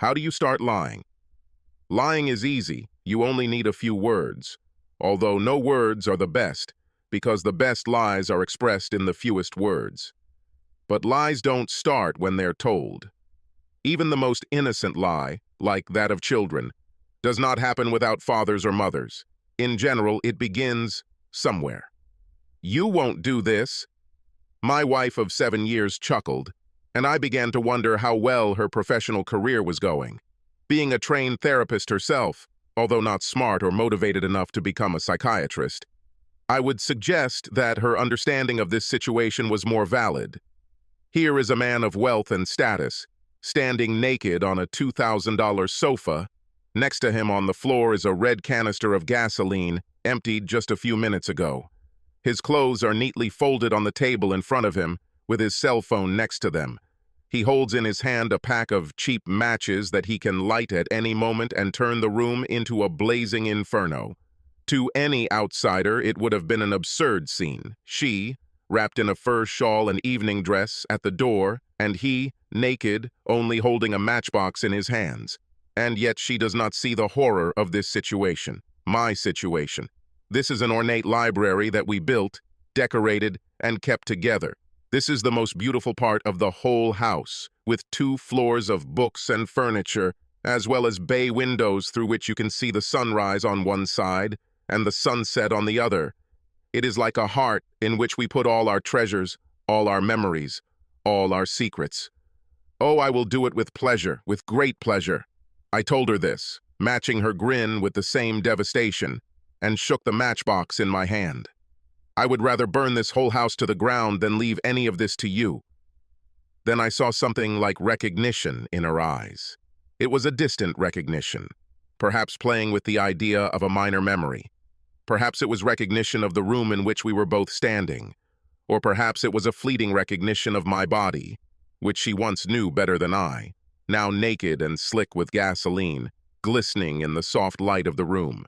How do you start lying? Lying is easy. You only need a few words. Although no words are the best, because the best lies are expressed in the fewest words. But lies don't start when they're told. Even the most innocent lie, like that of children, does not happen without fathers or mothers. In general, it begins somewhere. You won't do this. My wife of 7 years chuckled, and I began to wonder how well her professional career was going. Being a trained therapist herself, although not smart or motivated enough to become a psychiatrist, I would suggest that her understanding of this situation was more valid. Here is a man of wealth and status, standing naked on a $2,000 sofa. Next to him on the floor is a red canister of gasoline, emptied just a few minutes ago. His clothes are neatly folded on the table in front of him, with his cell phone next to them. He holds in his hand a pack of cheap matches that he can light at any moment and turn the room into a blazing inferno. To any outsider, it would have been an absurd scene. She, wrapped in a fur shawl and evening dress, at the door, and he, naked, only holding a matchbox in his hands. And yet she does not see the horror of this situation, my situation. This is an ornate library that we built, decorated, and kept together. This is the most beautiful part of the whole house, with 2 floors of books and furniture, as well as bay windows through which you can see the sunrise on one side and the sunset on the other. It is like a heart in which we put all our treasures, all our memories, all our secrets. Oh, I will do it with pleasure, with great pleasure. I told her this, matching her grin with the same devastation, and shook the matchbox in my hand. I would rather burn this whole house to the ground than leave any of this to you. Then I saw something like recognition in her eyes. It was a distant recognition, perhaps playing with the idea of a minor memory. Perhaps it was recognition of the room in which we were both standing, or perhaps it was a fleeting recognition of my body, which she once knew better than I, now naked and slick with gasoline, glistening in the soft light of the room.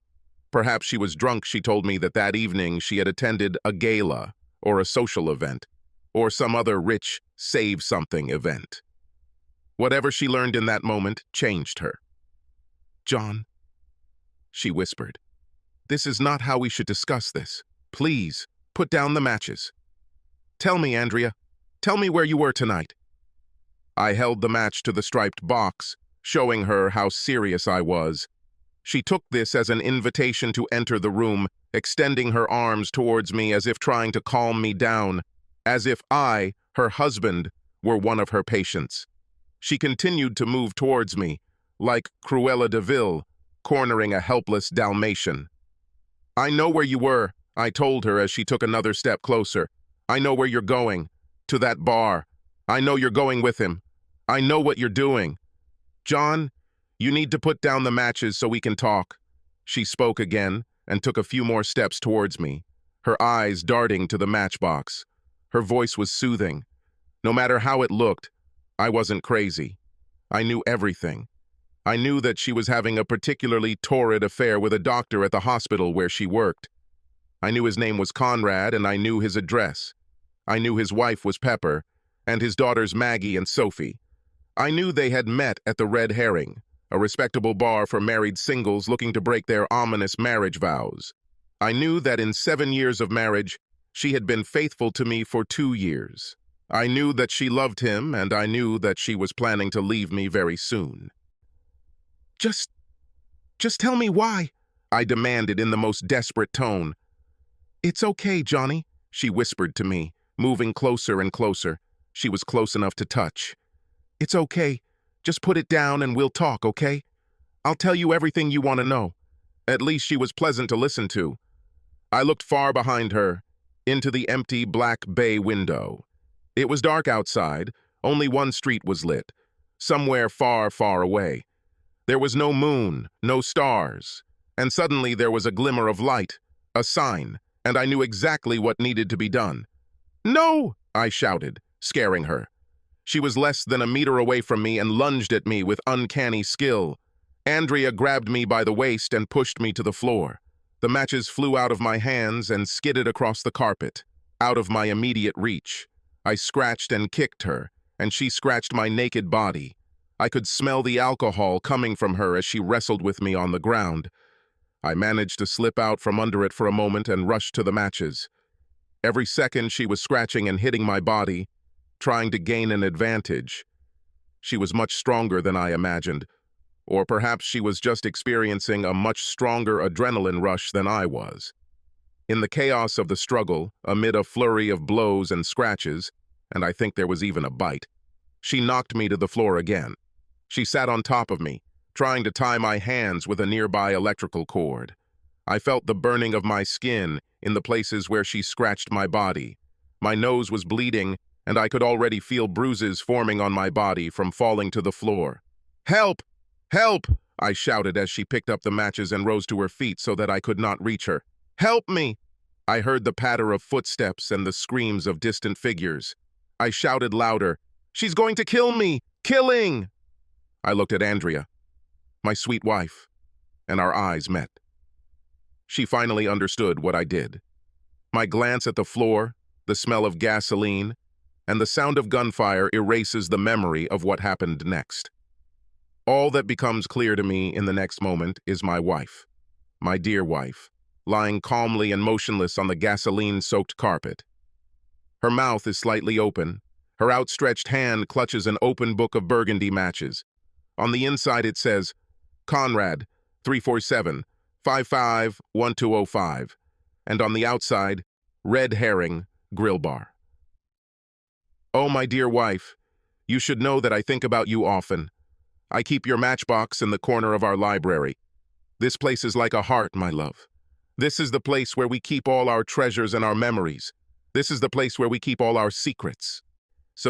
Perhaps she was drunk. She told me that evening she had attended a gala or a social event or some other rich save-something event. Whatever she learned in that moment changed her. "John," she whispered, "this is not how we should discuss this. Please, put down the matches. Tell me, Andrea, tell me where you were tonight." I held the match to the striped box, showing her how serious I was. She took this as an invitation to enter the room, extending her arms towards me as if trying to calm me down, as if I, her husband, were one of her patients. She continued to move towards me, like Cruella de Vil, cornering a helpless Dalmatian. "I know where you were," I told her as she took another step closer. "I know where you're going. To that bar. I know you're going with him. I know what you're doing. John, you need to put down the matches so we can talk." She spoke again and took a few more steps towards me, her eyes darting to the matchbox. Her voice was soothing. No matter how it looked, I wasn't crazy. I knew everything. I knew that she was having a particularly torrid affair with a doctor at the hospital where she worked. I knew his name was Conrad, and I knew his address. I knew his wife was Pepper, and his daughters Maggie and Sophie. I knew they had met at the Red Herring, a respectable bar for married singles looking to break their ominous marriage vows. I knew that in 7 years of marriage, she had been faithful to me for 2 years. I knew that she loved him, and I knew that she was planning to leave me very soon. Just tell me why," I demanded in the most desperate tone. "It's okay, Johnny," she whispered to me, moving closer and closer. She was close enough to touch. "It's okay. Just put it down and we'll talk, okay? I'll tell you everything you want to know." At least she was pleasant to listen to. I looked far behind her, into the empty black bay window. It was dark outside. Only one street was lit, somewhere far, far away. There was no moon, no stars, and suddenly there was a glimmer of light, a sign, and I knew exactly what needed to be done. "No!" I shouted, scaring her. She was less than a meter away from me and lunged at me with uncanny skill. Andrea grabbed me by the waist and pushed me to the floor. The matches flew out of my hands and skidded across the carpet, out of my immediate reach. I scratched and kicked her, and she scratched my naked body. I could smell the alcohol coming from her as she wrestled with me on the ground. I managed to slip out from under it for a moment and rush to the matches. Every second she was scratching and hitting my body, trying to gain an advantage. She was much stronger than I imagined, or perhaps she was just experiencing a much stronger adrenaline rush than I was. In the chaos of the struggle, amid a flurry of blows and scratches, and I think there was even a bite, she knocked me to the floor again. She sat on top of me, trying to tie my hands with a nearby electrical cord. I felt the burning of my skin in the places where she scratched my body. My nose was bleeding, and I could already feel bruises forming on my body from falling to the floor. "Help! Help!" I shouted as she picked up the matches and rose to her feet so that I could not reach her. "Help me!" I heard the patter of footsteps and the screams of distant figures. I shouted louder, "She's going to kill me! Killing!" I looked at Andrea, my sweet wife, and our eyes met. She finally understood what I did. My glance at the floor, the smell of gasoline, and the sound of gunfire erases the memory of what happened next. All that becomes clear to me in the next moment is my wife, my dear wife, lying calmly and motionless on the gasoline-soaked carpet. Her mouth is slightly open. Her outstretched hand clutches an open book of burgundy matches. On the inside it says, Conrad, 347, 551205, and on the outside, Red Herring, Grill Bar. Oh, my dear wife, you should know that I think about you often. I keep your matchbox in the corner of our library. This place is like a heart, my love. This is the place where we keep all our treasures and our memories. This is the place where we keep all our secrets.